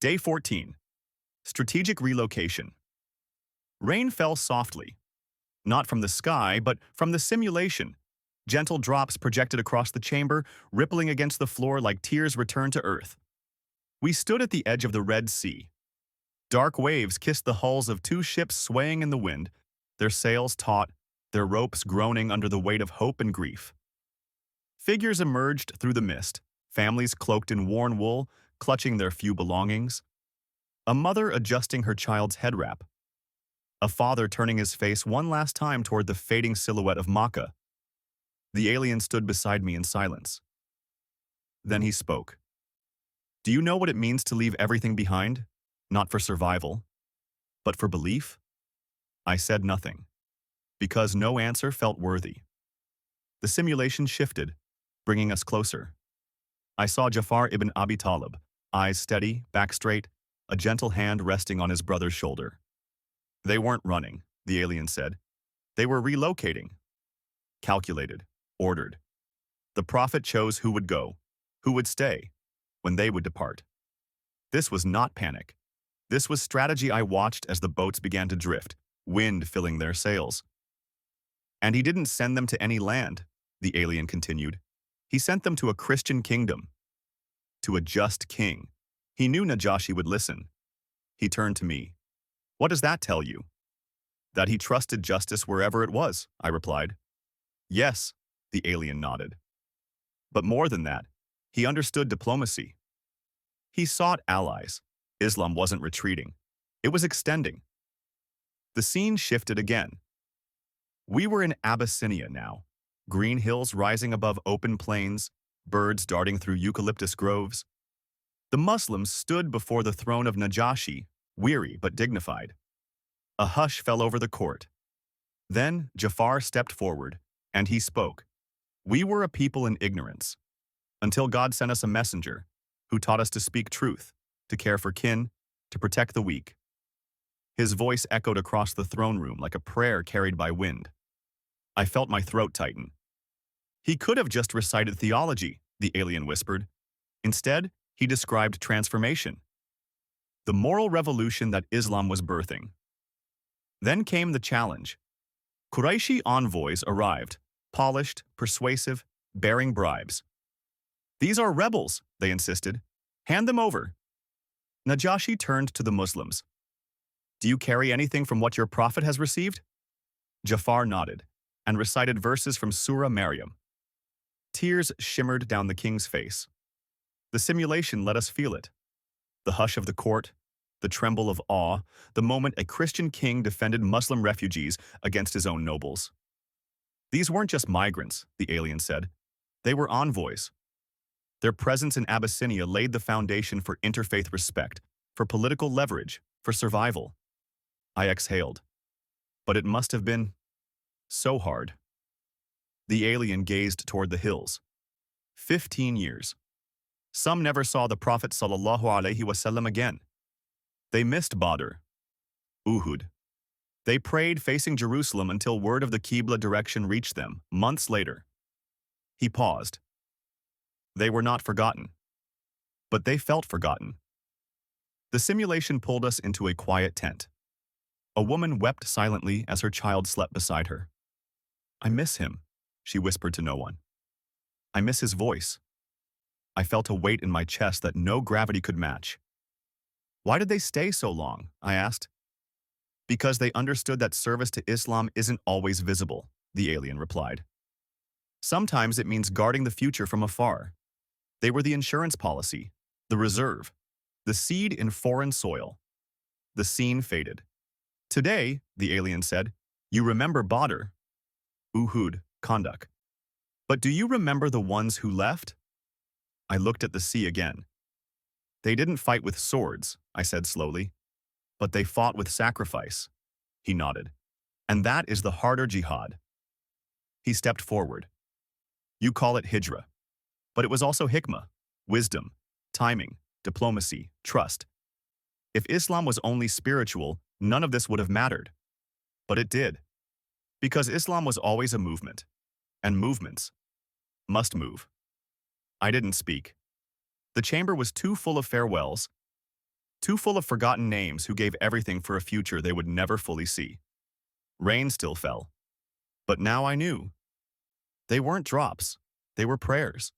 Day 14. Strategic Relocation. Rain fell softly, not from the sky, but from the simulation. Gentle drops projected across the chamber, rippling against the floor like tears returned to earth. We stood at the edge of the Red Sea. Dark waves kissed the hulls of two ships swaying in the wind, their sails taut, their ropes groaning under the weight of hope and grief. Figures emerged through the mist, families cloaked in worn wool, clutching their few belongings. A mother adjusting her child's head wrap. A father turning his face one last time toward the fading silhouette of Makkah. The alien stood beside me in silence. Then he spoke. Do you know what it means to leave everything behind? Not for survival, but for belief? I said nothing, because no answer felt worthy. The simulation shifted, bringing us closer. I saw Jafar ibn Abi Talib, eyes steady, back straight, a gentle hand resting on his brother's shoulder. They weren't running, the alien said. They were relocating. Calculated, ordered. The prophet chose who would go, who would stay, when they would depart. This was not panic. This was strategy. I watched as the boats began to drift, wind filling their sails. And he didn't send them to any land, the alien continued. He sent them to a Christian kingdom, to a just king. He knew Najashi would listen. He turned to me. What does that tell you? That he trusted justice wherever it was, I replied. Yes, the alien nodded. But more than that, he understood diplomacy. He sought allies. Islam wasn't retreating. It was extending. The scene shifted again. We were in Abyssinia now. Green hills rising above open plains, birds darting through eucalyptus groves. The Muslims stood before the throne of Najashi, weary but dignified. A hush fell over the court. Then Jafar stepped forward, and he spoke. We were a people in ignorance, until God sent us a messenger who taught us to speak truth, to care for kin, to protect the weak. His voice echoed across the throne room like a prayer carried by wind. I felt my throat tighten. He could have just recited theology, the alien whispered. Instead, he described transformation. The moral revolution that Islam was birthing. Then came the challenge. Qurayshi envoys arrived, polished, persuasive, bearing bribes. These are rebels, they insisted. Hand them over. Najashi turned to the Muslims. Do you carry anything from what your prophet has received? Jafar nodded and recited verses from Surah Maryam. Tears shimmered down the king's face. The simulation let us feel it. The hush of the court, the tremble of awe, the moment a Christian king defended Muslim refugees against his own nobles. These weren't just migrants, the alien said. They were envoys. Their presence in Abyssinia laid the foundation for interfaith respect, for political leverage, for survival. I exhaled. But it must have been so hard. The alien gazed toward the hills. 15 years. Some never saw the Prophet ﷺ again. They missed Badr, Uhud. They prayed facing Jerusalem until word of the Qibla direction reached them, months later. He paused. They were not forgotten. But they felt forgotten. The simulation pulled us into a quiet tent. A woman wept silently as her child slept beside her. I miss him, she whispered to no one. I miss his voice. I felt a weight in my chest that no gravity could match. Why did they stay so long? I asked. Because they understood that service to Islam isn't always visible, the alien replied. Sometimes it means guarding the future from afar. They were the insurance policy, the reserve, the seed in foreign soil. The scene faded. Today, the alien said, you remember Badr, Uhud, Khandaq. But do you remember the ones who left? I looked at the sea again. They didn't fight with swords, I said slowly, but they fought with sacrifice. He nodded. And that is the harder jihad. He stepped forward. You call it Hijrah, but it was also hikmah, wisdom, timing, diplomacy, trust. If Islam was only spiritual, none of this would have mattered. But it did. Because Islam was always a movement, and movements must move. I didn't speak. The chamber was too full of farewells. too full of forgotten names who gave everything for a future they would never fully see. Rain still fell. But now I knew. They weren't drops. They were prayers.